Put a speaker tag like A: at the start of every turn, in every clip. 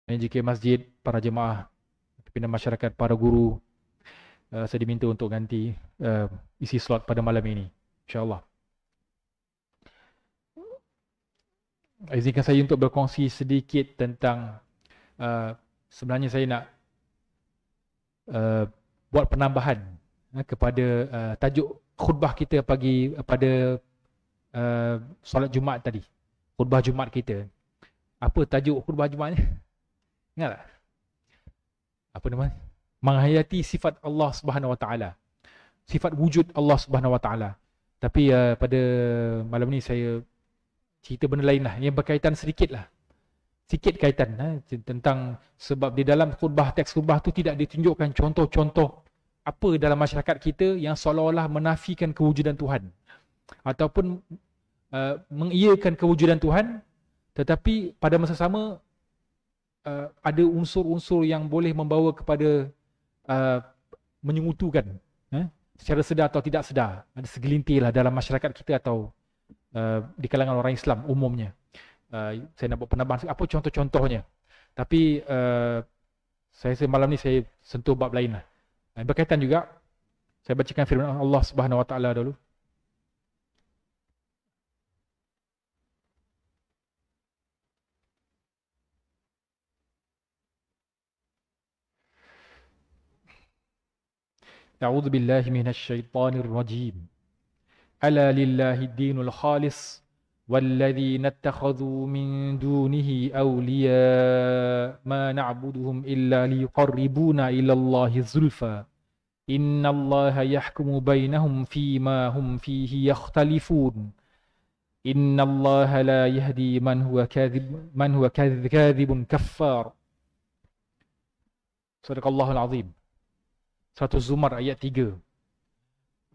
A: JK Masjid, para jemaah, pimpinan masyarakat, para guru, saya diminta untuk ganti isi slot pada malam ini, insyaAllah. Izinkan saya untuk berkongsi sedikit tentang sebenarnya saya nak buat penambahan kepada tajuk khutbah kita pagi pada solat Jumaat tadi. Khutbah Jumaat kita. Apa tajuk khutbah Jumaat ni? Ingat tak? Apa nama? Menghayati sifat Allah Subhanahu Wa Taala. Sifat wujud Allah Subhanahu Wa Taala. Tapi pada malam ni saya cerita benda lain lah, yang berkaitan sedikit lah. Sikit kaitan tentang sebab di dalam khutbah, teks khutbah tu tidak ditunjukkan contoh-contoh apa dalam masyarakat kita yang seolah-olah menafikan kewujudan Tuhan ataupun mengiyakan kewujudan Tuhan, tetapi pada masa sama ada unsur-unsur yang boleh membawa kepada menyengutukan secara sedar atau tidak sedar. Ada segelintir lah dalam masyarakat kita atau di kalangan orang Islam umumnya. Saya nak buat penambahan apa contoh-contohnya. Tapi saya malam ni saya sentuh bab lain lah. Berkaitan juga, saya bacakan firman Allah Subhanahu Wa Taala dulu. A'udzu billahi minasy syaithanir rajim. Ala lillahi dinul khalis والذين اتخذوا من دونه أولياء ما نعبدهم إلا ليقربونا إلى الله زلفى إن الله يحكم بينهم فيما هم فيه يختلفون إن الله لا يهدي من هو كاذب كفار. Sadaqallahul Azim. Surah Zumar ayat 3.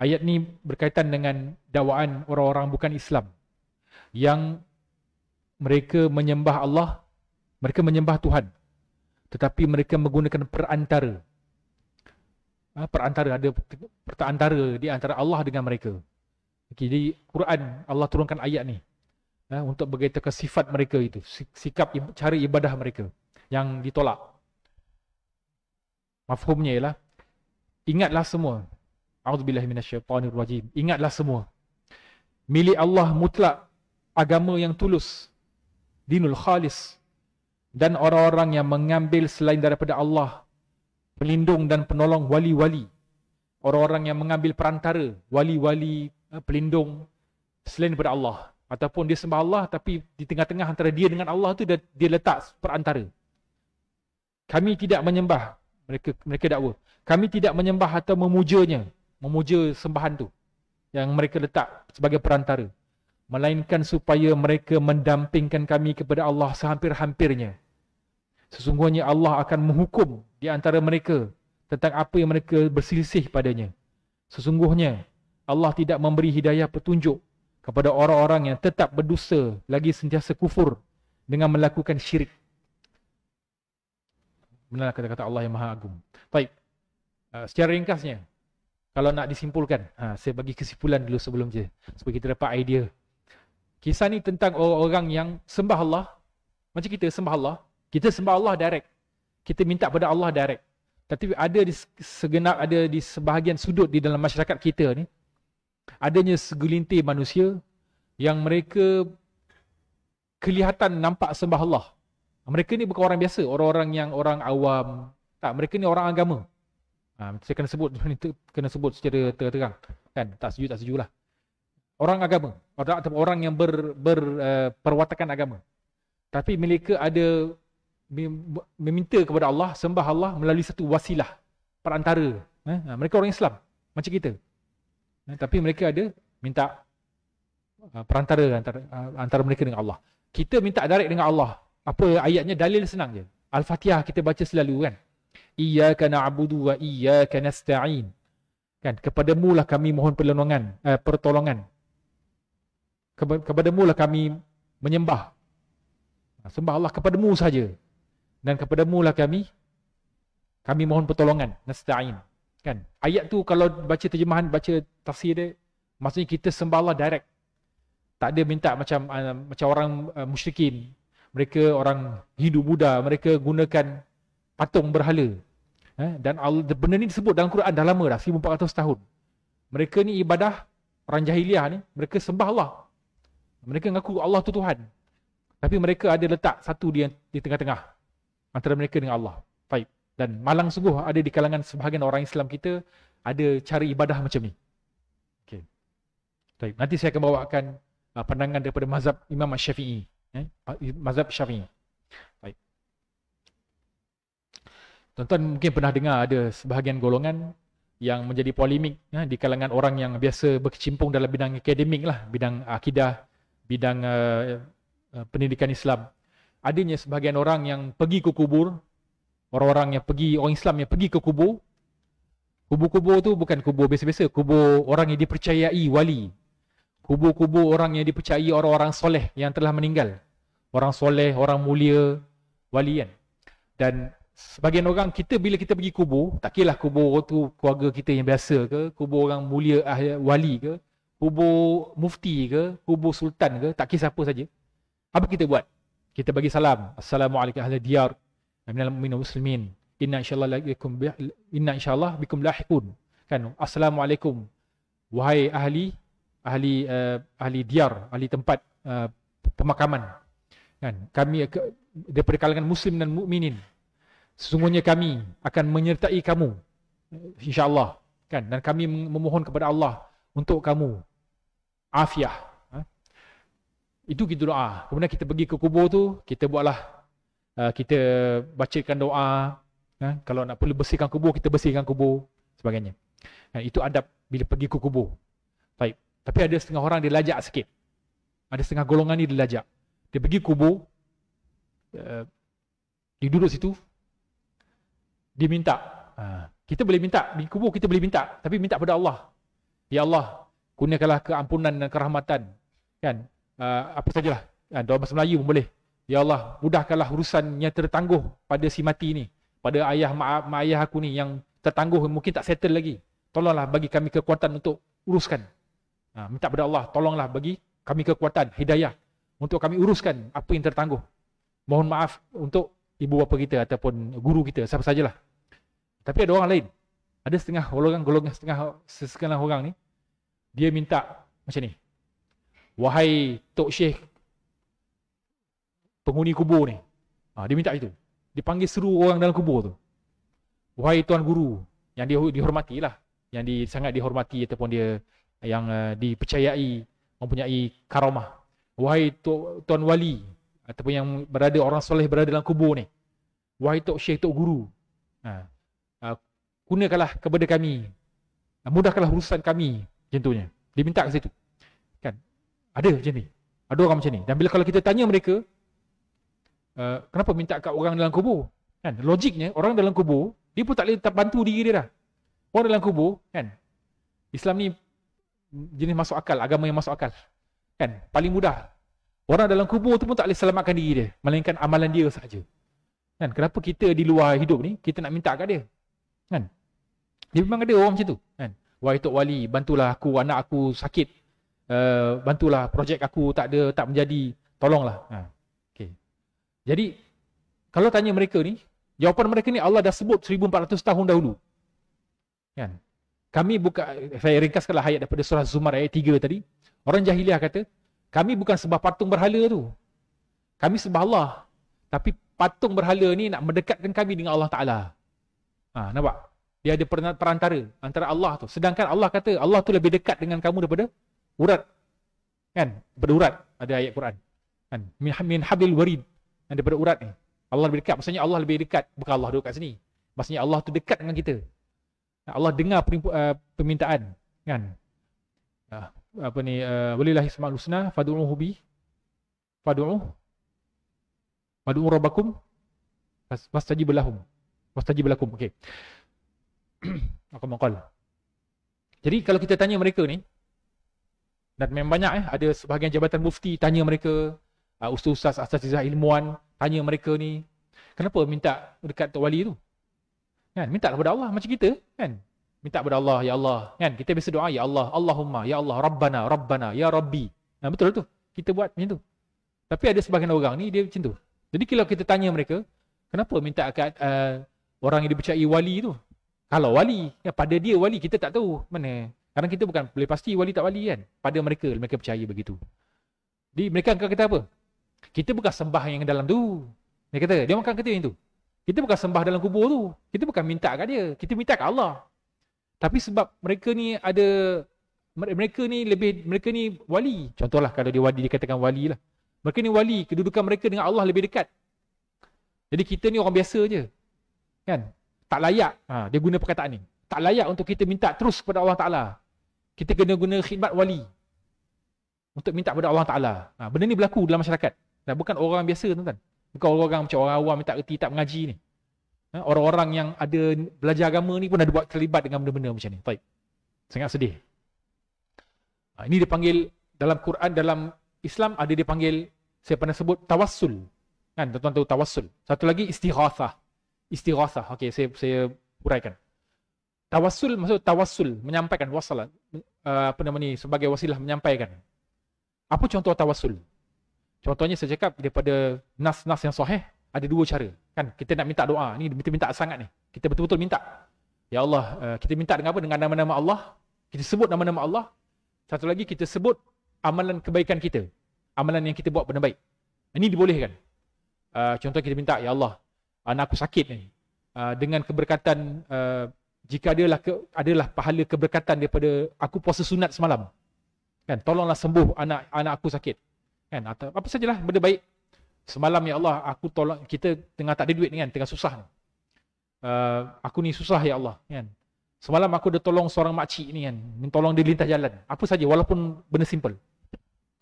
A: Ayat ni berkaitan dengan dakwaan orang-orang bukan Islam yang mereka menyembah Allah, mereka menyembah Tuhan, tetapi mereka menggunakan perantara. Perantara, ada perantara di antara Allah dengan mereka. Jadi Quran Allah turunkan ayat ni untuk beritahu sifat mereka itu, sikap cara ibadah mereka yang ditolak. Mafhumnya ialah, ingatlah semua, a'udzubillahi minasyaitonirrajim, ingatlah semua, milik Allah mutlak agama yang tulus, dinul khalis, dan orang-orang yang mengambil selain daripada Allah pelindung dan penolong wali-wali, orang-orang yang mengambil perantara, wali-wali pelindung selain daripada Allah, ataupun dia sembah Allah tapi di tengah-tengah antara dia dengan Allah tu dia letak perantara. Kami tidak menyembah, mereka dakwa, kami tidak menyembah atau memuja sembahan tu yang mereka letak sebagai perantara, melainkan supaya mereka mendampingkan kami kepada Allah sehampir-hampirnya. Sesungguhnya Allah akan menghukum di antara mereka tentang apa yang mereka berselisih padanya. Sesungguhnya Allah tidak memberi hidayah petunjuk kepada orang-orang yang tetap berdosa lagi sentiasa kufur dengan melakukan syirik. Benar kata-kata Allah yang Maha Agung. Baik, secara ringkasnya, kalau nak disimpulkan, saya bagi kesimpulan dulu sebelum je, supaya kita dapat idea. Kisah ni tentang orang-orang yang sembah Allah. Macam kita sembah Allah, kita sembah Allah direct, kita minta pada Allah direct. Tapi ada di sebahagian sudut di dalam masyarakat kita ni, adanya segelintir manusia yang mereka kelihatan nampak sembah Allah. Mereka ni bukan orang biasa, orang-orang yang orang awam. Tak, mereka ni orang agama. Saya kena sebut secara terang. Kan, tak setuju lah. Orang agama, atau orang yang perwatakan agama. Tapi mereka ada meminta kepada Allah, sembah Allah melalui satu wasilah, perantara. Mereka orang Islam, macam kita. Tapi mereka ada minta perantara antara mereka dengan Allah. Kita minta direct dengan Allah. Apa ayatnya? Dalil senang je. Al-Fatihah kita baca selalu kan. Iyyaka na'budu wa iyyaka nasta'in. Kan, kepadamu lah kami mohon pertolongan. Kepadamu lah kami menyembah. Sembah Allah kepadamu saja. Dan kepadamu lah kami mohon pertolongan. Nasta'in. Kan? Ayat tu kalau baca terjemahan, baca tafsir dia, maksudnya kita sembah Allah direct. Tak ada minta macam orang musyrikin. Mereka orang Hindu Buddha, mereka gunakan patung berhala. Dan benda ni disebut dalam Quran dah lama dah, 1400 tahun. Mereka ni ibadah, orang jahiliah ni, mereka sembah Allah. Mereka mengaku Allah tu Tuhan. Tapi mereka ada letak satu di tengah-tengah antara mereka dengan Allah. Baik. Dan malang sungguh ada di kalangan sebahagian orang Islam kita ada cara ibadah macam ni. Okey. Baik. Nanti saya akan bawakan pandangan daripada mazhab Imam Syafi'i. Mazhab Syafi'i. Baik. Tuan-tuan mungkin pernah dengar ada sebahagian golongan yang menjadi polemik di kalangan orang yang biasa berkecimpung dalam bidang akademik lah, bidang akidah, bidang pendidikan Islam. Adanya sebahagian orang yang pergi ke kubur, orang Islam yang pergi ke kubur. Kubur-kubur tu bukan kubur biasa-biasa, kubur orang yang dipercayai wali. Kubur-kubur orang yang dipercayai orang-orang soleh yang telah meninggal. Orang soleh, orang mulia, wali kan. Dan sebagian orang kita bila kita pergi kubur, tak kira lah kubur tu keluarga kita yang biasa ke, kubur orang mulia wali ke, kubur mufti ke, kubur sultan ke, tak kira siapa saja. Apa kita buat? Kita bagi salam. Assalamualaikum ahli diyar minal mu'minin muslimin. Inna insyaallah bikum lahiqun. Kan? Assalamualaikum wahai ahli diyar, ahli tempat pemakaman. Kan? Kami daripada kalangan muslim dan mukminin. Sesungguhnya kami akan menyertai kamu, insyaAllah. Kan? Dan kami memohon kepada Allah untuk kamu afiah. Itu kita doa. Kemudian kita pergi ke kubur tu, kita buatlah, kita bacakan doa. Kalau nak perlu bersihkan kubur, kita bersihkan kubur, sebagainya. Itu adab bila pergi ke kubur. Baik. Tapi ada setengah orang dia lajak sikit. Ada setengah golongan ni dia lajak. Dia pergi kubur, dia duduk situ, dia minta. Kita boleh minta, di kubur kita boleh minta, tapi minta pada Allah. Ya Allah, kurniakanlah keampunan dan kerahmatan. Kan? Apa sajalah. Doa bahasa Melayu pun boleh. Ya Allah, mudahkanlah urusan yang tertangguh pada si mati ni. Pada mak ayah aku ni yang tertangguh, mungkin tak settle lagi. Tolonglah bagi kami kekuatan untuk uruskan. Minta pada Allah, tolonglah bagi kami kekuatan, hidayah untuk kami uruskan apa yang tertangguh. Mohon maaf untuk ibu bapa kita ataupun guru kita, siapa sajalah. Tapi ada orang lain. Ada setengah orang ni, dia minta macam ni. Wahai Tok Syekh penghuni kubur ni. Dia minta itu. Dipanggil seru orang dalam kubur tu. Wahai Tuan Guru, yang dihormatilah, yang sangat dihormati ataupun dia yang dipercayai, mempunyai karamah. Wahai Tuan Wali, ataupun yang orang soleh berada dalam kubur ni. Wahai Tok Syekh, Tok Guru, gunakanlah kepada kami, mudahkanlah urusan kami, contohnya. Dia minta ke situ. Kan? Ada macam ni. Ada orang macam ni. Dan bila kalau kita tanya mereka, kenapa minta kat orang dalam kubur? Kan? Logiknya, orang dalam kubur, dia pun tak boleh bantu diri dia dah. Orang dalam kubur, kan? Islam ni jenis masuk akal, agama yang masuk akal. Kan? Paling mudah. Orang dalam kubur tu pun tak boleh selamatkan diri dia, melainkan amalan dia sahaja. Kan? Kenapa kita di luar hidup ni, kita nak minta kat dia? Kan? Dia memang ada orang macam tu. Kan? Wahai Tok Wali, bantulah aku, anak aku sakit. Bantulah projek aku tak menjadi, tolonglah. Okay. Jadi, kalau tanya mereka ni, jawapan mereka ni Allah dah sebut 1400 tahun dahulu. Kan? Saya ringkaskanlah ayat daripada surah Zumar ayat 3 tadi. Orang jahiliah kata, kami bukan sembah patung berhala tu. Kami sembah Allah. Tapi patung berhala ni nak mendekatkan kami dengan Allah Ta'ala. Nampak? Dia ada perantara antara Allah tu. Sedangkan Allah kata, Allah tu lebih dekat dengan kamu daripada urat. Kan? Daripada urat. Ada ayat Quran. Kan? Min hablil warid. Daripada urat ni. Allah lebih dekat. Maksudnya Allah lebih dekat. Bukan Allah duduk kat sini. Maksudnya Allah tu dekat dengan kita. Allah dengar permintaan. Kan? Walillahi asmaul husna fad'uhu bi fad'u rabbakum wastajib lahum. Okey. Aku maqal. Jadi kalau kita tanya mereka ni, dan memang banyak ada sebahagian jabatan mufti tanya mereka, ustaz-ustaz, asatizah ilmuwan tanya mereka ni, kenapa minta dekat Tok Wali tu? Kan? Minta kepada Allah macam kita, kan? Minta kepada Allah, ya Allah, kan? Kita biasa doa, ya Allah, Allahumma, ya Allah, Rabbana, ya Rabbi. Betul tu. Kita buat macam tu. Tapi ada sebahagian orang ni dia macam tu. Jadi kalau kita tanya mereka, kenapa minta kat orang yang dipercayai wali tu? Kalau wali, ya pada dia wali, kita tak tahu mana. Kadang kita bukan boleh pasti wali tak wali kan. Pada mereka percaya begitu. Jadi mereka akan kata apa? Kita bukan sembah yang dalam tu. Dia makan kata yang tu. Kita bukan sembah dalam kubur tu. Kita bukan minta kat dia. Kita minta kat Allah. Tapi sebab mereka ni mereka ni wali. Contohlah kalau dia wali, dikatakan wali lah. Mereka ni wali, kedudukan mereka dengan Allah lebih dekat. Jadi kita ni orang biasa je. Kan? Tak layak. Dia guna perkataan ni. Tak layak untuk kita minta terus kepada Allah Ta'ala. Kita kena guna khidmat wali. Untuk minta kepada Allah Ta'ala. Benda ni berlaku dalam masyarakat. Dan bukan orang biasa tuan-tuan. Bukan orang macam orang awam yang tak erti, tak mengaji ni. Orang-orang yang ada belajar agama ni pun ada buat terlibat dengan benda-benda macam ni. Baik. Sangat sedih. Ini dipanggil dalam Quran, dalam Islam ada dipanggil, saya pernah sebut tawassul. Kan, tuan-tuan tahu tawassul. Satu lagi istighathah. Istighathah. Okey, saya uraikan. Tawassul maksud tawassul, menyampaikan wasalah. Sebagai wasilah menyampaikan. Apa contoh tawassul? Contohnya saya cakap daripada nas-nas yang sahih, ada dua cara. Kan, kita nak minta doa. Ni kita minta sangat ni. Kita betul-betul minta. Ya Allah, kita minta dengan apa? Dengan nama-nama Allah. Kita sebut nama-nama Allah. Satu lagi kita sebut amalan kebaikan kita. Amalan yang kita buat benda baik. Ini dibolehkan. Contoh kita minta, ya Allah, anak aku sakit ni. Dengan keberkatan, jika adalah pahala keberkatan daripada aku puasa sunat semalam. Kan, tolonglah sembuh anak aku sakit. Kan, atau apa sajalah benda baik. Semalam ya Allah, aku tolong, kita tengah tak ada duit ni kan, tengah susah ni. Aku ni susah ya Allah, kan. Semalam aku dah tolong seorang makcik ni kan, tolong dia lintas jalan. Apa saja, walaupun benda simple.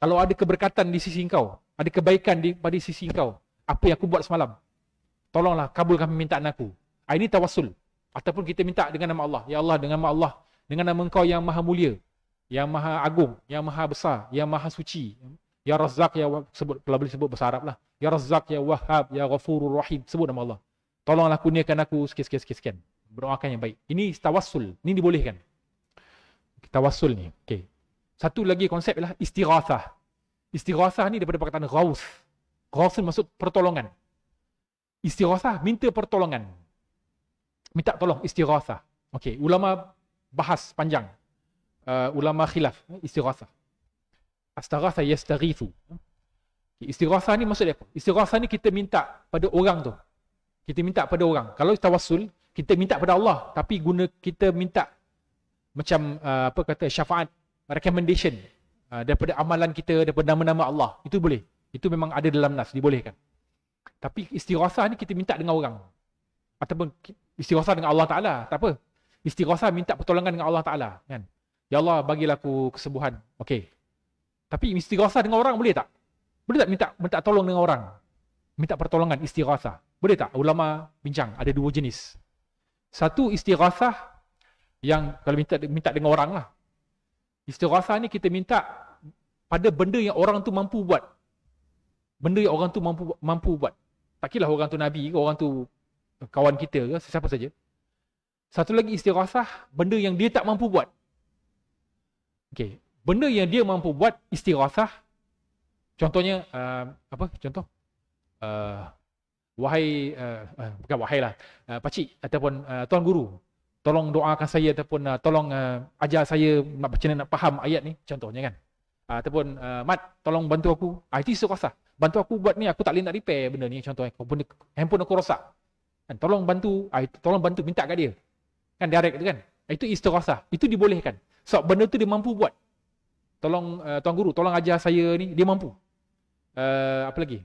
A: Kalau ada keberkatan di sisi engkau, ada kebaikan pada sisi engkau, apa yang aku buat semalam, tolonglah kabulkan permintaan aku. Ini tawassul. Ataupun kita minta dengan nama Allah. Ya Allah, dengan nama Allah, dengan nama engkau yang maha mulia, yang maha agung, yang maha besar, yang maha suci. Ya Razzaq, ya sebut, kalau boleh sebut bahasa Arab lah. Ya Razzaq, ya Wahhab, ya Ghafurur Rahim. Sebut nama Allah. Tolonglah kurniakan aku sekian. Berdoakan yang baik. Ini tawassul. Ini dibolehkan. Tawassul ni. Okay. Satu lagi konsep ialah istighathah. Istighathah ni daripada perkataan ghaus. Ghaus ni maksud pertolongan. Istighathah, minta pertolongan. Minta tolong, istighathah. Okay. Ulama bahas panjang. Ulama khilaf. Istighathah. Astaghatha yastaghithu. Istighathah ni maksud apa? Istighathah ni kita minta pada orang tu. Kita minta pada orang. Kalau tawassul, kita minta pada Allah, tapi kita minta macam syafaat, recommendation daripada amalan kita, daripada nama-nama Allah. Itu boleh. Itu memang ada dalam nas, dibolehkan. Tapi istighathah ni kita minta dengan orang. Ataupun istighathah dengan Allah Ta'ala. Tak apa. Istighathah minta pertolongan dengan Allah Ta'ala. Kan? Ya Allah, bagilah aku kesembuhan. Okey. Tapi istighathah dengan orang boleh tak? Boleh tak minta tolong dengan orang? Minta pertolongan, istighathah. Boleh tak? Ulama bincang, ada dua jenis. Satu istighathah yang kalau minta dengan orang lah. Istighathah ni kita minta pada benda yang orang tu mampu buat. Benda yang orang tu mampu buat. Tak kira orang tu Nabi ke, orang tu kawan kita ke, siapa saja. Satu lagi istighathah, benda yang dia tak mampu buat. Okey. Benda yang dia mampu buat, istighathah. Contohnya, contoh? Bukan wahai lah. Pakcik ataupun Tuan Guru, tolong doakan saya ataupun tolong ajar saya macam mana nak faham ayat ni. Contohnya kan. Ataupun, Mat, tolong bantu aku. Itu istighathah. Bantu aku buat ni, aku tak boleh nak repair benda ni. Contohnya, handphone aku rosak. Kan, tolong bantu, minta kat dia. Kan, direct tu kan. Itu istighathah. Itu dibolehkan. Sebab benda tu dia mampu buat. Tolong Tuan Guru, tolong ajar saya ni, dia mampu. Apa lagi?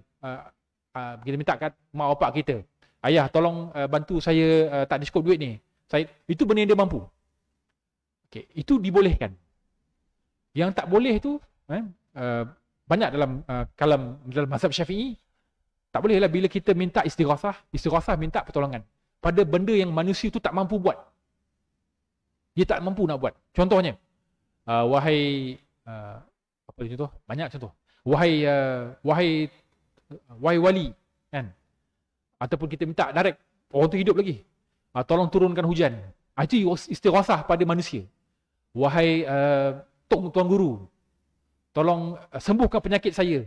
A: Kita minta kat mak bapak kita. Ayah, tolong bantu saya, tak ada cukup duit ni. Itu benda yang dia mampu. Okay, itu dibolehkan. Yang tak boleh tu, banyak dalam dalam mazhab Syafi'i, tak boleh lah bila kita minta istighathah minta pertolongan pada benda yang manusia tu tak mampu buat. Dia tak mampu nak buat. Contohnya, wahai apa contoh? Banyak contoh. Wahai wali, kan? Ataupun kita minta direct, orang tu hidup lagi. Tolong turunkan hujan. Itu istighathah pada manusia. Wahai Tuan Guru, tolong sembuhkan penyakit saya.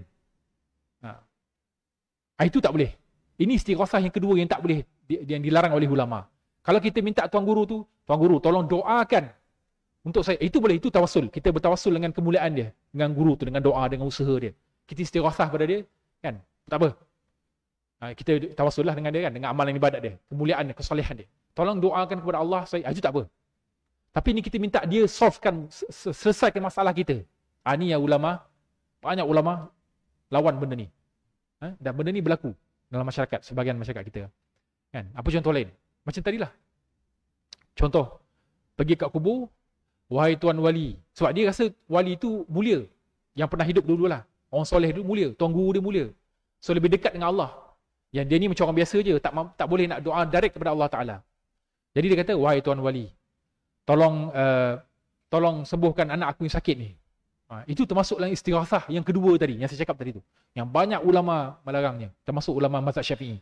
A: Itu tak boleh. Ini istighasah yang kedua yang tak boleh, yang dilarang oleh ulama. Kalau kita minta tuan guru tu, tuan guru tolong doakan untuk saya. Itu boleh, itu tawassul. Kita bertawassul dengan kemuliaan dia, dengan guru tu, dengan doa, dengan usaha dia. Kita istighasah pada dia, kan? Tak apa. Kita tawassul lah dengan dia, kan, dengan amalan ibadat dia, kemuliaan dia, kesalehan dia. Tolong doakan kepada Allah saya. Itu tak apa. Tapi ni kita minta dia solvekan, selesaikan masalah kita. Ni yang ulama, banyak ulama lawan benda ni. Dan benda ni berlaku dalam masyarakat, sebahagian masyarakat kita. Kan? Apa contoh lain? Macam tadilah. Contoh, pergi kat kubur, wahai tuan wali. Sebab dia rasa wali itu mulia. Yang pernah hidup dulu lah. Orang soleh dulu mulia. Tuan guru dia mulia. So lebih dekat dengan Allah. Yang dia ni macam orang biasa je. Tak boleh nak doa direct kepada Allah Ta'ala. Jadi dia kata, wahai tuan wali, tolong sembuhkan anak aku yang sakit ni. Itu termasuk dalam istighasah yang kedua tadi, yang saya cakap tadi tu. Yang banyak ulama melarangnya. Termasuk ulama mazhab Syafi'i.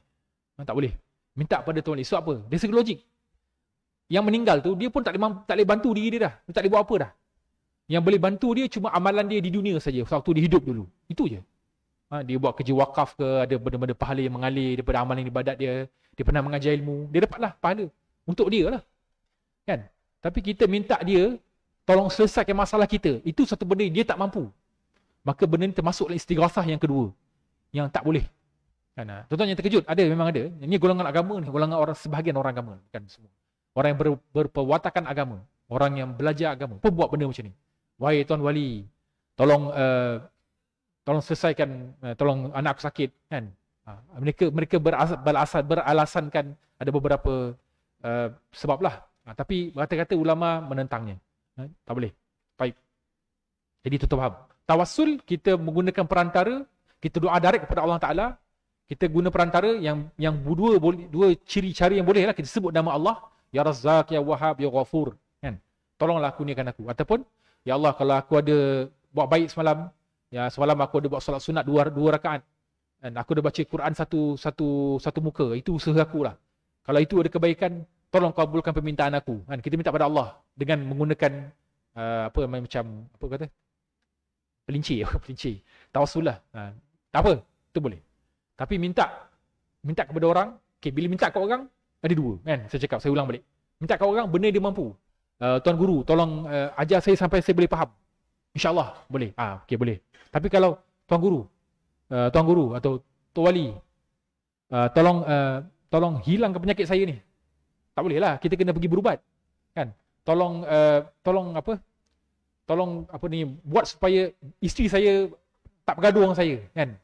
A: Tak boleh. Minta pada tuan wali. Sebab apa? Dari segi logik. Yang meninggal tu, dia pun tak boleh bantu diri dia dah. Dia tak boleh buat apa dah. Yang boleh bantu dia cuma amalan dia di dunia saja. Waktu dia hidup dulu. Itu je. Dia buat kerja wakaf ke, ada benda-benda pahala yang mengalir daripada amalan ibadat dia. Dia pernah mengajar ilmu. Dia dapatlah pahala. Untuk dia lah. Kan? Tapi kita minta dia, tolong selesaikan masalah kita. Itu satu benda dia tak mampu. Maka benda ni termasuk dalam istighasah yang kedua. Yang tak boleh. Kan? Tuan-tuan yang terkejut, ada, memang ada. Ini golongan agama ni, golongan orang, sebahagian orang agama. Bukan semua. Orang yang berperwatakan agama. Orang yang belajar agama. Apa buat benda macam ni? Wahai tuan wali, tolong selesaikan, tolong anak aku sakit. Kan? Mereka beralasankan ada beberapa sebab lah. Tapi kata-kata ulama menentangnya. Tak boleh. Baik. Jadi tutup faham. Tawassul, kita menggunakan perantara, kita doa direct kepada Allah Ta'ala. Kita guna perantara yang dua ciri-ciri yang boleh lah. Kita sebut nama Allah. Ya Razzaq, Ya Wahhab, Ya Ghafur. Kan? Tolonglah kurniakan aku. Ataupun, Ya Allah, kalau aku ada buat baik semalam, ya semalam aku ada buat solat sunat dua rakaat. Dan aku ada baca Quran satu muka. Itu usaha aku lah. Kalau itu ada kebaikan, tolong kabulkan permintaan aku. Kan? Kita minta pada Allah dengan menggunakan pelinci. Tawassul lah. Tak apa, itu boleh. Tapi minta kepada orang, bila minta ke orang, ada dua. Kan? Saya ulang balik. Minta ke orang, benda dia mampu. Tuan guru, tolong ajar saya sampai saya boleh faham. InsyaAllah, boleh. Boleh. Tapi kalau tuan guru atau tuan wali, tolong hilangkan penyakit saya ni. Tak boleh lah, kita kena pergi berubat. Kan? Tolong buat supaya isteri saya tak bergaduh dengan saya. Kan?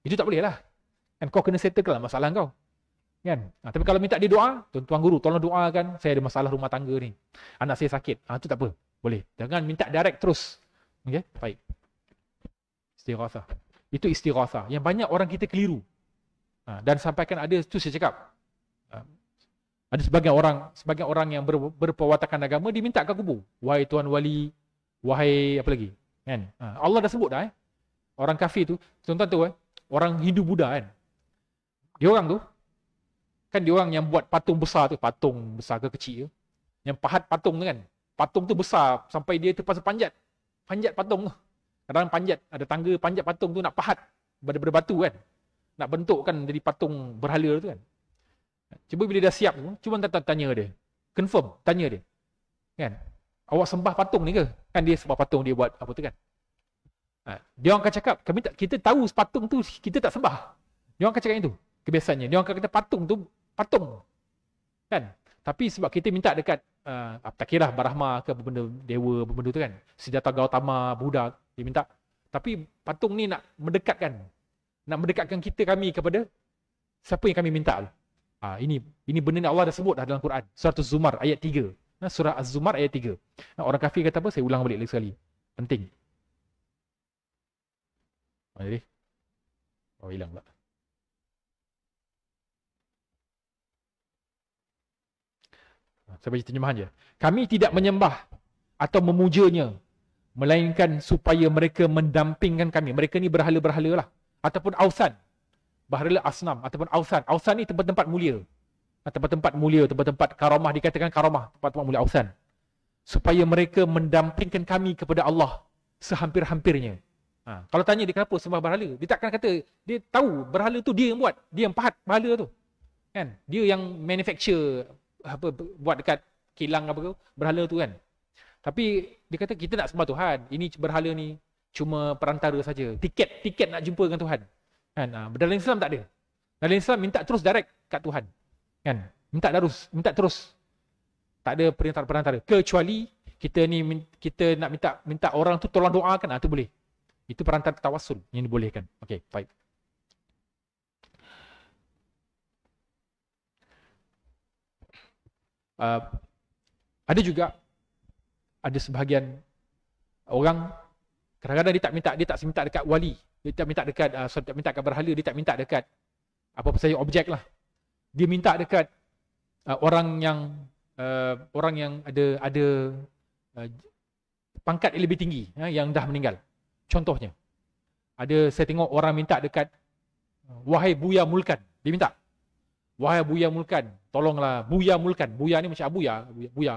A: Itu tak boleh lah. Kan kau kena settle lah masalah kau. Kan? Tapi kalau minta dia doa, tuan guru tolong doakan, saya ada masalah rumah tangga ni. Anak saya sakit. Itu tak apa. Boleh. Jangan minta direct terus. Okey? Baik. Istighasah. Itu istighasah. Yang banyak orang kita keliru. Dan sampaikan ada, tu saya cakap. Ada sebagian orang yang berperwatakan agama, dia minta ke kubur. Wahai tuan wali, wahai apa lagi. Kan? Allah dah sebut dah. Orang kafir tu, tuan-tuan tu, orang Hindu Buddha kan. Dia orang tu, kan dia orang yang buat patung besar tu, patung besar ke kecil tu. Yang pahat patung tu kan. Patung tu besar sampai dia terpaksa panjat patung tu. Kadang-kadang panjat, ada tangga panjat patung tu nak pahat daripada batu kan. Nak bentukkan jadi patung berhala tu kan. Cuba bila dah siap tu, cuba tanya dia. Confirm, tanya dia. Kan? Awak sembah patung ni ke? Kan dia sembah patung, dia buat apa tu kan. Dia orang akan cakap, kita tahu patung tu kita tak sembah. Dia orang akan cakap itu. Kebiasaannya. Dia orang akan kata patung tu, patung. Kan? Tapi sebab kita minta dekat, tak kira Brahma ke benda dewa, benda tu kan. Siddhartha Gautama, Buddha, dia minta. Tapi patung ni nak mendekatkan kami kepada siapa yang kami minta tu. Ini benda ni Allah dah sebut dah dalam Quran. Surah Az-Zumar ayat 3. Surah Az-Zumar ayat 3. Orang kafir kata apa? Saya ulang balik lagi sekali. Penting. Jadi. Hilang pula. Saya baca terjemahan je. Kami tidak menyembah atau memujanya, melainkan supaya mereka mendampingkan kami. Mereka ni berhala-berhala lah. Ataupun ausan. Berhala asnam. Ataupun ausan. Ausan ni tempat-tempat mulia. Tempat-tempat mulia, tempat-tempat karamah. Dikatakan karamah. Tempat-tempat mulia ausan. Supaya mereka mendampingkan kami kepada Allah sehampir-hampirnya. Kalau tanya dia kenapa sembah berhala, dia takkan kata, dia tahu berhala tu dia yang buat, dia yang pahat berhala tu. Kan? Dia yang manufacture buat dekat kilang berhala tu kan. Tapi dia kata kita nak sembah Tuhan. Ini berhala ni cuma perantara saja. Tiket nak jumpa dengan Tuhan. Kan? Dalam Islam tak ada. Dalam Islam minta terus direct kat Tuhan. Kan? Minta terus. Tak ada perantara. Kecuali kita nak minta orang tu tolong doakan, tu boleh. Itu perantara tawassul yang dibolehkan. Okey, baik. Ada juga sebahagian orang kadang-kadang dia tak minta dekat wali, dia tak minta dekat berhala, dia tak minta dekat apa-apa saja objek lah. Dia minta dekat orang yang ada pangkat yang lebih tinggi, yang dah meninggal. Contohnya, saya tengok orang minta dekat wahai Buya Mulkan. Dia minta, wahai Buya Mulkan, tolonglah Buya Mulkan. Buya ni macam Buya.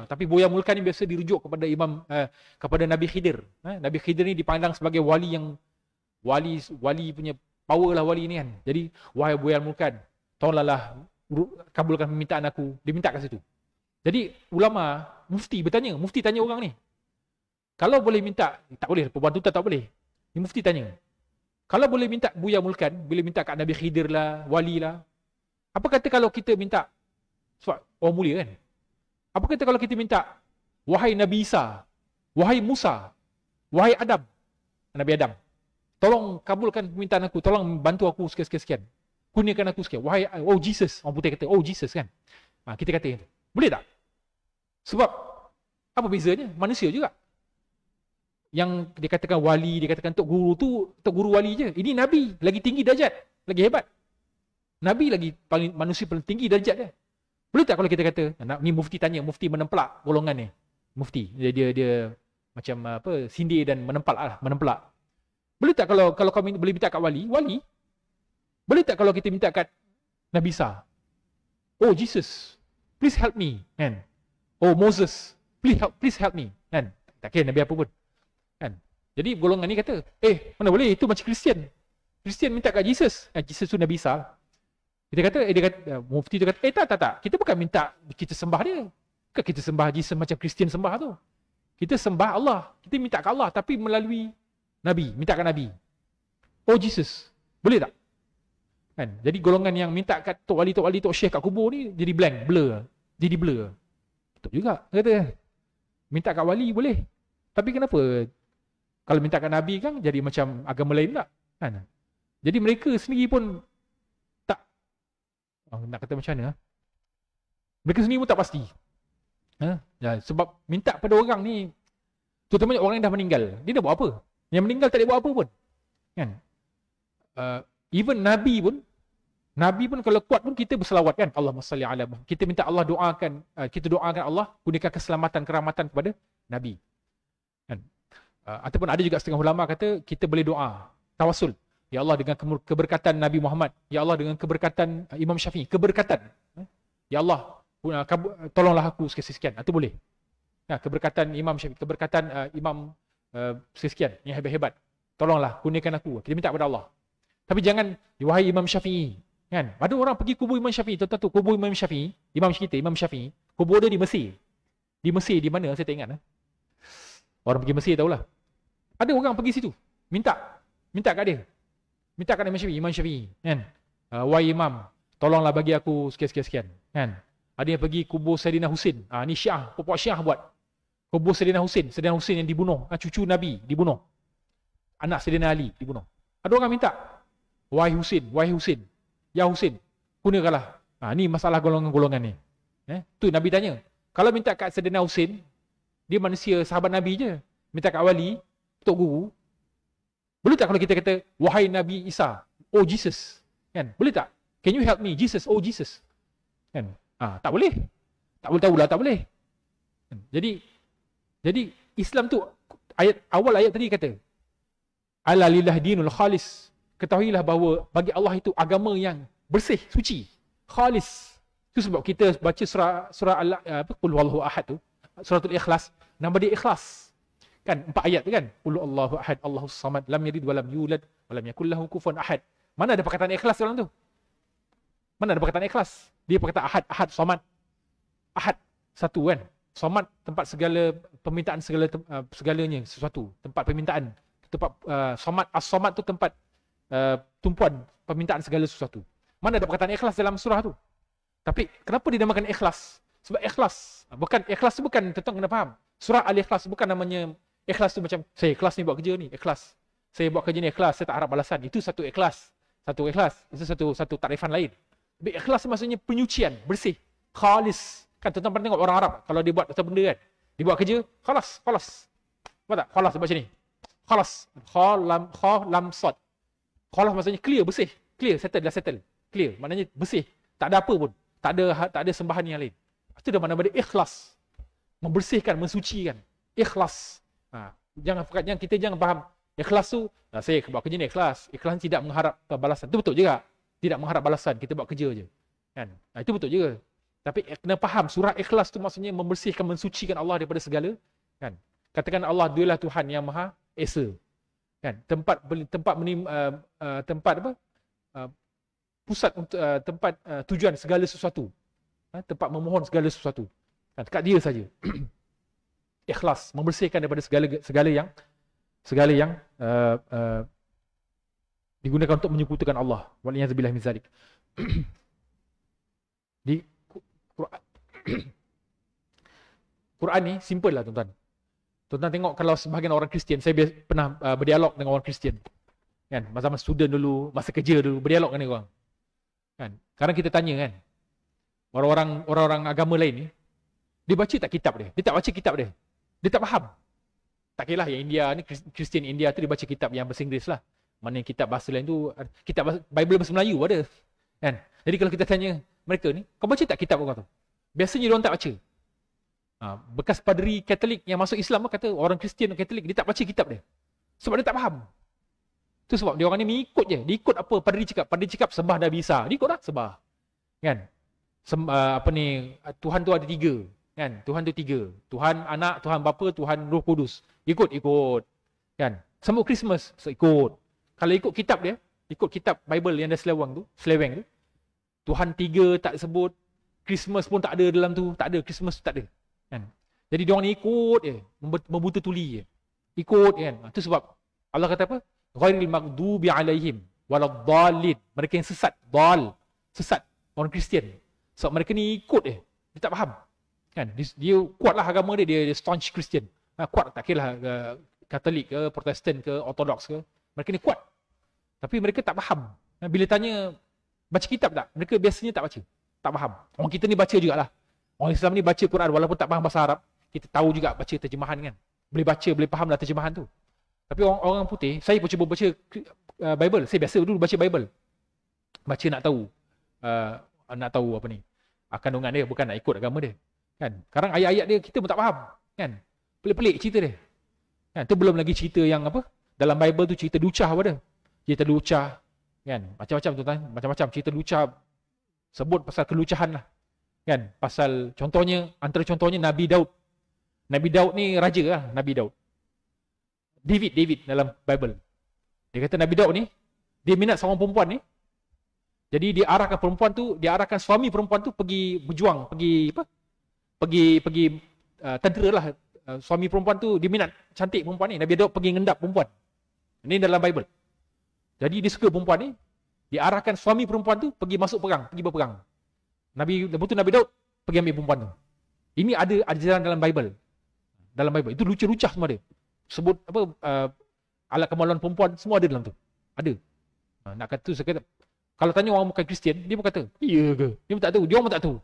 A: Tapi Buya Mulkan ni biasa dirujuk kepada Nabi Khidir. Nabi Khidir ni dipandang sebagai wali yang wali punya power lah wali ni kan. Jadi wahai Buya Mulkan, tolonglah kabulkan permintaan aku. Dia minta kat situ. Jadi ulama, mufti tanya orang ni, kalau boleh minta, tak boleh, perbuatan tu tak boleh. Ni mufti tanya, kalau boleh minta Buya Mulkan, boleh minta kat Nabi Khidir lah, wali lah. Apa kata kalau kita minta, sebab orang mulia kan, apa kata kalau kita minta, wahai Nabi Isa, wahai Musa, wahai Adam, Nabi Adam, tolong kabulkan permintaan aku, tolong bantu aku sekian-sekian, kurniakan aku sekian, wahai, oh Jesus, orang putih kata, oh Jesus kan. Kita kata, boleh tak? Sebab, apa bezanya? Manusia juga. Yang dikatakan wali, dikatakan tok guru tu, tok guru wali je. Ini Nabi, lagi tinggi darjat, lagi hebat. Nabi lagi manusia paling tinggi darjat dia. Boleh tak kalau kita kata, ni mufti tanya, mufti menempelak golongan ni. Mufti, dia macam sindir dan menempelak. Boleh tak kalau kau boleh minta kat wali? Boleh tak kalau kita minta kat Nabi Isa? Oh Jesus, please help me. Kan? Oh Moses, please help me. Kan? Tak kira Nabi apa pun. Kan? Jadi golongan ni kata, mana boleh, itu macam Kristian. Kristian minta kat Jesus. Jesus tu Nabi Isa. Dia kata, mufti tu kata, tak. Kita bukan minta kita sembah dia. Bukan kita sembah Jesus macam Kristian sembah tu. Kita sembah Allah. Kita minta kat Allah tapi melalui Nabi. Minta kat Nabi. Oh Jesus, boleh tak? Kan? Jadi golongan yang minta kat tok wali, tok syekh kat kubur ni jadi blank, blur. Jadi blur. Betul juga. Kata, minta kat wali boleh. Tapi kenapa kalau minta kat Nabi kan jadi macam agama lain tak? Kan? Jadi mereka sendiri pun tak, nak kata macam mana? Mereka sendiri pun tak pasti. Sebab minta pada orang ni, terutamanya orang yang dah meninggal, dia dah buat apa? Yang meninggal tak ada buat apa pun. Kan? Even Nabi pun kalau kuat pun kita berselawat kan, Allahumma salli ala Muhammad. Kita minta Allah kita doakan Allah gunakan keselamatan, keramatan kepada Nabi. Kan? Ataupun ada juga setengah ulama kata kita boleh doa tawassul, ya Allah dengan keberkatan Nabi Muhammad, ya Allah dengan keberkatan Imam Syafi'i, keberkatan, ya Allah tolonglah aku sekian-sekian. Itu boleh. Keberkatan Imam Syafi'i, keberkatan Imam sekian yang hebat-hebat, tolonglah kurniakan aku. Kita minta kepada Allah. Tapi jangan wahai Imam Syafi'i. Kan? Ada orang pergi kubur Imam Syafi'i, tuan-tuan tu kubur Imam Syafi'i, Imam Syafi'i, kubur dia di Mesir. Di Mesir di mana saya tak ingat. Orang pergi Mesir tahulah. Ada orang pergi situ, minta kat dia. Minta kat Imam Syafi'i, kan? Wahai Imam, tolonglah bagi aku sekian-sekian. Kan? Ada yang pergi kubur Sayyidina Husin. Ni Syiah, pokok Syiah buat. Kubur Sayyidina Husin yang dibunuh, cucu Nabi dibunuh. Anak Sayyidina Ali dibunuh. Ada orang minta, wahai Husin, ya Husin, kurniakanlah. Ni masalah golongan-golongan ni. Tu Nabi tanya. Kalau minta kat Sayyidina Husin, dia manusia sahabat Nabi je. Minta kat wali, tok guru. Boleh tak kalau kita kata, wahai Nabi Isa, oh Jesus. Kan? Boleh tak? Can you help me? Jesus, oh Jesus. Kan? Tak boleh. Tak boleh tahulah, tak boleh. Kan? Jadi Islam tu, awal ayat tadi kata, ala lillah dinul khalis. Ketahuilah bahawa bagi Allah itu agama yang bersih, suci, khalis. Itu sebab kita baca surah Qul huwallahu ahad tu, suratul Ikhlas, nama dia ikhlas. Kan 4 ayat tu kan. Qul Allahu ahad, Allahus samad, lam yalid wa lam yulad wa lam yakul lahu kufuwan ahad. Mana ada perkataan ikhlas dalam tu? Mana ada perkataan ikhlas? Dia perkataan ahad, ahad, samad. Ahad satu kan. Samad tempat segala permintaan, segalanya sesuatu, tempat permintaan. Tempat samad, as-samad tu tempat tumpuan permintaan segala sesuatu. Mana ada perkataan ikhlas dalam surah tu? Tapi kenapa dinamakan ikhlas? Sebab ikhlas, ikhlas tu bukan, tuan kena faham. Surah Al-Ikhlas bukan namanya ikhlas tu macam saya ikhlas ni buat kerja ni, ikhlas. Saya buat kerja ni ikhlas, saya tak harap balasan. Itu satu ikhlas. Satu ikhlas. Itu satu takrifan lain. Tapi ikhlas maksudnya penyucian, bersih, khalis. Kan tuan-tuan pernah tengok orang Arab kalau dia buat satu benda kan. Dia buat kerja, khalas. Nampak tak? Khalas dia buat macam ni. Khalas. Kha lam sad. Khalas maksudnya clear, bersih. Clear, settle. Clear. Maknanya bersih. Tak ada apa pun. Tak ada sembahan yang lain. Itu dah mana ikhlas. Membersihkan, mensucikan. Ikhlas. Kita jangan faham. Ikhlas tu, saya buat kerja ni ikhlas. Ikhlas tidak mengharap balasan. Itu betul juga. Tidak mengharap balasan. Kita buat kerja je. Kan? Itu betul juga. Tapi kena faham, surah Ikhlas tu maksudnya membersihkan, mensucikan Allah daripada segala. Kan? Katakan Allah dialah Tuhan yang Maha Esa. Kan? Pusat untuk tempat tujuan segala sesuatu. Tempat memohon segala sesuatu. Kan? Dekat dia saja. Ikhlas, membersihkan daripada segala yang digunakan untuk menyekutukan Allah. Waliyazbillah min zalik. Di Quran ni simple lah tuan-tuan. Tuan-tuan tengok kalau sebahagian orang Kristian, saya pernah berdialog dengan orang Kristian. Kan, masa student dulu, masa kerja dulu, berdialog dengan orang. Kan, sekarang kita tanya kan, orang-orang agama lain ni, dia baca tak kitab dia? Dia tak baca kitab dia. Dia tak faham. Tak kira lah yang India ni, Kristian India tu dia baca kitab yang bahasa Inggeris lah. Mana kitab bahasa lain tu, kitab Bible bahasa Melayu ada. Kan? Jadi kalau kita tanya mereka ni, kau baca tak kitab kau tu? Biasanya dia orang tak baca. Bekas padri Katolik yang masuk Islam kata orang Kristian dan Katolik dia tak baca kitab dia. Sebab dia tak faham. Tu sebab dia orang ni mengikut je. Dia ikut apa padri cakap. Padri cakap sembah Nabi Isa. Dia ikut lah sembah. Kan? Tuhan tu ada 3. Kan? Tuhan tu 3. Tuhan Anak, Tuhan Bapa, Tuhan Roh Kudus. Ikut. Kan? Sambut Christmas, ikut. Kalau ikut kitab dia, ikut kitab Bible yang ada seleweng tu, Tuhan 3 tak sebut, Christmas pun tak ada dalam tu, tak ada, Christmas tu tak ada. Kan? Jadi diorang ni ikut je, membuta tuli je. Ikut kan. Itu sebab Allah kata apa? Ghairil maghdubi alaihim waladdallin. Mereka yang sesat, sesat orang Kristian. Sebab mereka ni ikut je. Dia tak faham. Kan? Dia kuatlah agama dia, dia staunch Kristian. Kuat tak kira lah Katolik ke, Protestan ke, Ortodoks ke. Mereka ni kuat. Tapi mereka tak faham. Bila tanya baca kitab tak? Mereka biasanya tak baca. Tak faham. Orang kita ni baca jugalah. Orang Islam ni baca Quran walaupun tak faham bahasa Arab. Kita tahu juga baca terjemahan kan. Boleh baca, boleh faham lah terjemahan tu. Tapi orang putih, saya pun cuba baca Bible. Saya biasa dulu baca Bible. Baca nak tahu apa ni. Kandungan dia, bukan nak ikut agama dia. Kan? Sekarang ayat-ayat dia kita pun tak faham. Kan? Pelik-pelik cerita dia. Kan? Tu belum lagi cerita yang apa? Dalam Bible tu cerita lucah apa dia? Cerita lucah. Kan? Macam-macam tuan-tuan. Macam-macam cerita lucah. Sebut pasal kelucahan lah. Kan? Pasal contohnya, antara contohnya Nabi Daud. Nabi Daud ni raja lah. Nabi Daud. David dalam Bible. Dia kata Nabi Daud ni, dia minat seorang perempuan ni. Jadi dia arahkan suami perempuan tu pergi berjuang, pergi tentera lah. Suami perempuan tu dia minat cantik perempuan ni. Nabi Daud pergi ngendap perempuan. Ini dalam Bible. Jadi dia suka perempuan ni, dia arahkan suami perempuan tu pergi masuk perang, pergi berperang. Lepas tu Nabi Daud pergi ambil perempuan tu. Ini ada ajaran dalam Bible. Dalam Bible. Itu lucah-lucah semua dia. Sebut alat kemaluan perempuan semua ada dalam tu. Ada. Nak kata tu saya kata, kalau tanya orang bukan Kristian, dia pun kata, iya ke? Dia pun tak tahu. Dia orang pun tak tahu.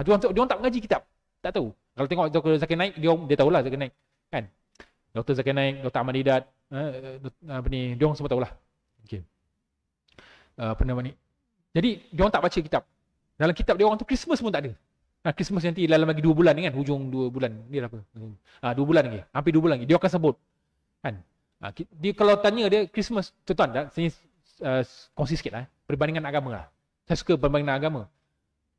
A: Dia orang tak mengaji kitab. Tak tahu. Kalau tengok Dr. Zakir Naik, dia tahulah Zakir Naik. Kan? Dr. Zakir Naik, Dr. Ahmad Didat, dia orang semua tahulah. Okey. Apa nama ni? Jadi, dia orang tak baca kitab. Dalam kitab dia orang tu, Christmas pun tak ada. Christmas nanti dalam lagi 2 bulan ni kan, hujung 2 bulan. Ni apa? 2 bulan lagi. Hampir 2 bulan lagi. Dia akan sebut. Kan? Dia kalau tanya dia Christmas, tuan-tuan, saya kongsi sikit lah. Perbandingan agama lah. Saya suka perbandingan agama.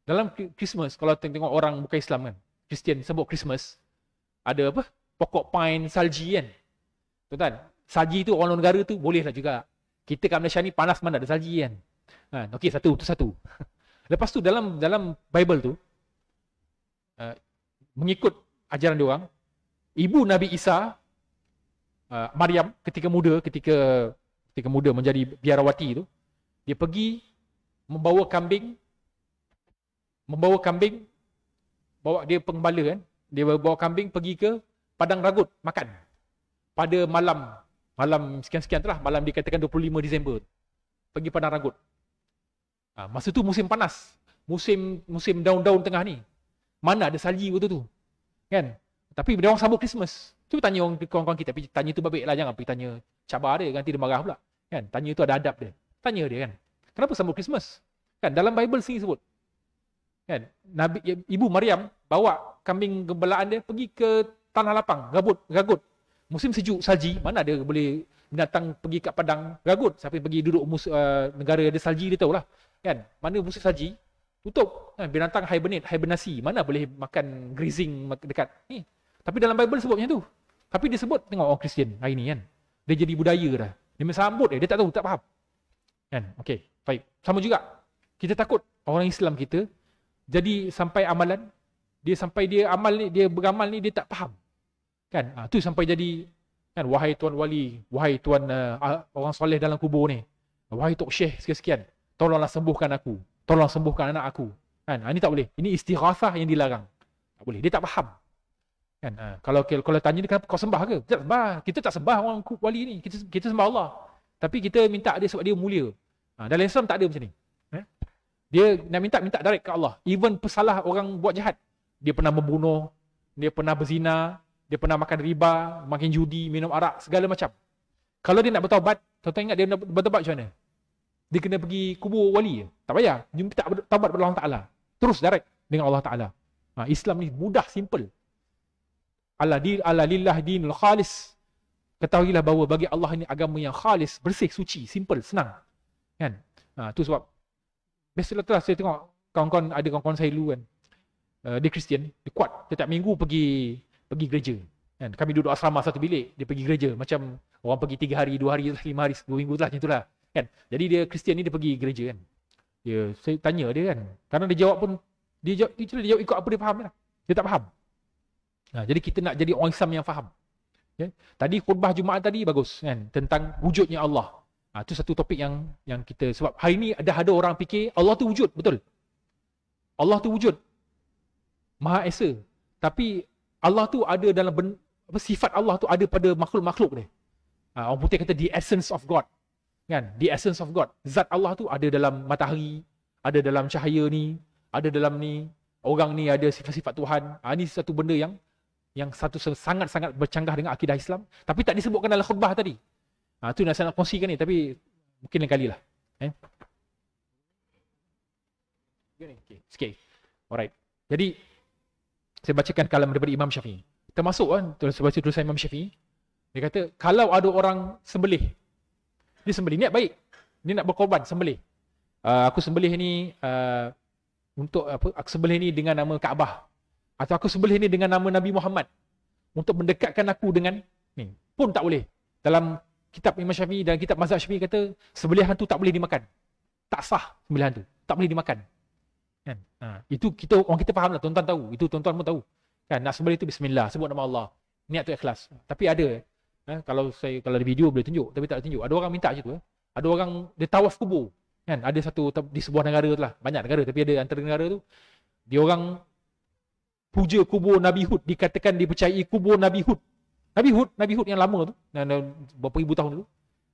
A: Dalam Christmas, kalau tengok orang bukan Islam kan, Kristian sebut Christmas, ada apa? Pokok pine salji kan. Tuan-tuan, salji tu orang luar negara tu boleh lah juga. Kita kat Malaysia ni panas mana ada salji kan. Okey, itu satu. Lepas tu dalam Bible tu, mengikut ajaran dia orang, ibu Nabi Isa, Maryam ketika muda menjadi biarawati tu, dia pergi membawa kambing, bawa dia penggembala kan, dia bawa kambing pergi ke padang ragut makan pada malam sekian-sekian tu lah, malam dikatakan 25 Disember, pergi padang ragut. Masa tu musim panas, musim daun-daun tengah ni, mana ada salji waktu tu kan. Tapi dia orang sambut Christmas. Cuba tanya orang kawan-kawan kita, tapi tanya tu baik lah, jangan pergi tanya cabar dia, nanti dia marah pula kan. Tanya tu ada adab dia, tanya dia kan, kenapa sambut Christmas kan. Dalam Bible sini sebut kan, ibu Maryam bawa kambing gembalaan dia pergi ke tanah lapang, ragut. Musim sejuk salji, mana ada boleh binatang pergi kat padang ragut. Siapa pergi duduk negara ada salji dia tahulah kan. Mana musim salji tutup kan, binatang hibernasi, mana boleh makan grazing dekat ni. Tapi dalam Bible sebut macam tu. Tapi dia sebut, tengok orang Kristian hari ni kan, dia jadi budaya dah, dia sambut dia tak tahu, tak faham kan. Okey, baik. Sama juga kita takut orang Islam kita jadi sampai amalan dia, sampai dia amal ni, dia beramal ni dia tak faham kan. Tu sampai jadi kan, wahai tuan wali, wahai tuan orang soleh dalam kubur ni, wahai tok syekh sekian-sekian, tolonglah sembuhkan aku, tolong sembuhkan anak aku kan. Ini tak boleh, ini istighathah yang dilarang, tak boleh, dia tak faham kan. Kalau tanya dia, kenapa kau sembah ke? Tak sembah, kita tak sembah orang wali ni, kita sembah Allah, tapi kita minta dia sebab dia mulia. Dalam Islam tak ada macam ni. Dia nak minta direct ke Allah. Even pesalah orang buat jahat, dia pernah membunuh, dia pernah berzina, dia pernah makan riba, makan judi, minum arak, segala macam. Kalau dia nak bertaubat, tuan-tuan ingat dia nak bertaubat macam mana? Dia kena pergi kubur wali. Tak payah, dia minta taubat kepada Allah Ta'ala, terus direct dengan Allah Ta'ala. Islam ni mudah, simple. Ala lillah dinul khalis. Ketahuilah bahawa bagi Allah ini agama yang khalis, bersih, suci, simple, senang kan. Tu sebab biasalah saya tengok kawan-kawan saya dulu kan, dia Kristian, dia kuat, setiap minggu pergi gereja kan. Kami duduk asrama satu bilik, dia pergi gereja, macam orang pergi 3 hari, 2 hari, 5 hari, 2 minggu lah, macam itulah kan. Jadi dia Kristian ni, dia pergi gereja kan. Saya tanya dia kan, kerana dia jawab pun, dia jawab ikut apa dia faham lah. Dia tak faham. Jadi kita nak jadi orang Islam yang faham. Tadi khutbah Jumaat tadi bagus kan, tentang wujudnya Allah. Itu satu topik yang kita, sebab hari ni ada orang fikir Allah tu wujud, betul. Allah tu wujud, Maha Esa. Tapi Allah tu ada dalam sifat Allah tu ada pada makhluk-makhluk dia. Orang putih kata the essence of God. Kan? The essence of God. Zat Allah tu ada dalam matahari, ada dalam cahaya ni, ada dalam ni, orang ni ada sifat-sifat Tuhan. Ini satu benda yang satu sangat-sangat bercanggah dengan akidah Islam, tapi tak disebutkan dalam khutbah tadi. Tu saya nak kongsikan ni, tapi mungkin lain kali lah. Okay, sikit. Alright. Jadi, saya bacakan kalam daripada Imam Syafi'i. Termasuk kan, saya baca tulisan Imam Syafi'i. Dia kata, kalau ada orang sembelih, dia sembelih, niat baik, dia nak berkorban, sembelih. Aku sembelih ni untuk apa? Aku sembelih ni dengan nama Kaabah, atau aku sembelih ni dengan nama Nabi Muhammad, untuk mendekatkan aku dengan ni, pun tak boleh. Dalam kitab Imam Syafi'i dan kitab mazhab Syafi'i kata, sembelihan tu tak boleh dimakan. Tak sah sembelihan tu, tak boleh dimakan. Kan? Itu orang kita faham lah, tuan-tuan tahu. Itu tuan-tuan pun tahu. Kan, nak sembelih tu bismillah, sebut nama Allah. Niat tu ikhlas. Tapi ada, kalau ada video boleh tunjuk, tapi tak tunjuk. Ada orang minta macam tu. Ada orang dia tawaf kubur. Kan, ada satu di sebuah negara tu lah, banyak negara, tapi ada antara negara tu, dia orang puja kubur Nabi Hud, dikatakan dipercayai kubur Nabi Hud. Nabi Hud yang lama tu, berapa ribu tahun dulu,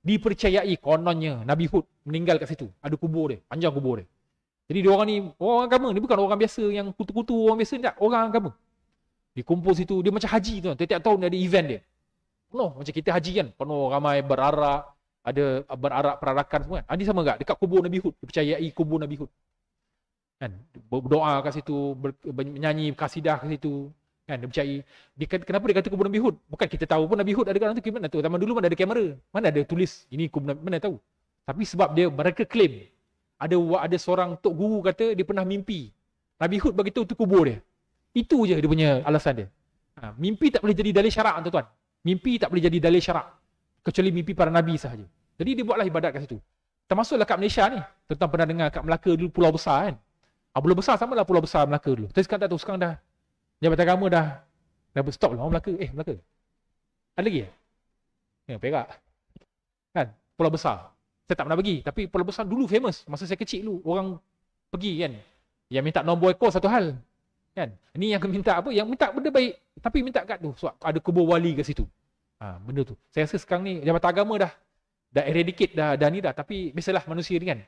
A: dipercayai kononnya Nabi Hud meninggal kat situ. Ada kubur dia, panjang kubur dia. Jadi dia orang ni, orang agama ni bukan orang biasa yang kutu-kutu orang biasa, tak, orang agama. Dikumpul situ, dia macam haji tu, tiap-tiap tahun ada event dia. Penuh, macam kita haji kan, penuh ramai berarak, ada berarak perarakan semua kan. Ini sama tak? Dekat kubur Nabi Hud, dipercayai kubur Nabi Hud. Kan, berdoa kat situ, menyanyi kasidah kat situ. Kan, dia percayai. Kenapa dia kata kubur Nabi Hud? Bukan kita tahu pun Nabi Hud ada kat situ, mana tahu. Zaman dulu mana ada kamera, mana ada tulis ini kubur Nabi, mana tahu. Tapi sebab mereka claim, ada seorang tok guru kata dia pernah mimpi Nabi Hud bagi tahu tu kubur dia. Itu je dia punya alasan dia. Mimpi tak boleh jadi dalil syarak, tuan-tuan. Mimpi tak boleh jadi dalil syarak. kecuali mimpi para nabi sahaja. Jadi dia buatlah ibadat kat situ. Termasuklah kat Malaysia ni. Tentang pernah dengar kat Melaka dulu pulau besar kan. Pulau besar sama lah pulau besar Melaka dulu. Tapi sekarang tak tahu, sekarang dah Jabatan Agama dah stop lah orang Melaka. Melaka. Ada lagi ya? Perak. Kan? Pulau besar. Saya tak pernah pergi. Tapi pulau besar dulu famous. Masa saya kecil dulu. Orang pergi kan. Yang minta nombor ekor satu hal. Kan? Ini yang minta apa? Yang minta benda baik. Tapi minta kat tu. So, ada kubur wali kat situ. Benda tu. Saya rasa sekarang ni Jabatan Agama dah eradicate dah ni dah. Tapi biasalah manusia ni kan.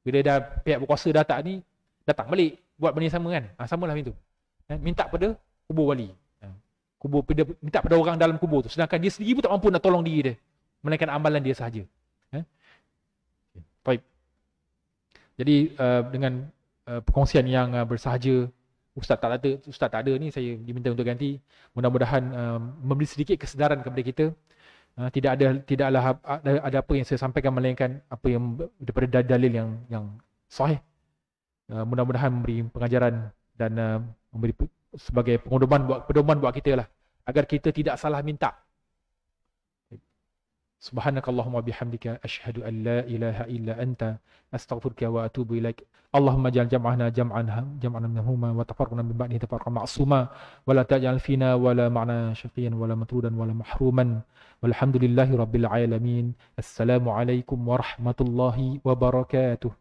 A: Bila dah pihak berkuasa datang ni, datang balik. Buat benda yang sama kan. Samalah macam tu. Minta pada kubur wali. Kubur, minta pada orang dalam kubur tu. Sedangkan dia sendiri pun tak mampu nak tolong diri dia. Melainkan amalan dia sahaja. Baik. Jadi dengan perkongsian yang bersahaja, Ustaz tak ada ni, saya diminta untuk ganti. Mudah-mudahan memberi sedikit kesedaran kepada kita. Tidaklah ada apa yang saya sampaikan melainkan apa yang daripada dalil yang sahih. Mudah-mudahan memberi pengajaran dan memberi sebagai pedoman buat kita lah, agar kita tidak salah minta. Subhanakallahumma bihamdika asyhadu an la ilaha illa anta astaghfiruka wa atubu ilaik. Allahumma ja'al jam'ana jam'an minhuma wa tafarraqna min ba'dihi tafarruqan ma'suma wa la taj'al fina wa la ma'na syaqiyan wa la matrudan wa la mahruman walhamdulillahi rabbil alamin. Assalamu alaikum warahmatullahi wabarakatuh.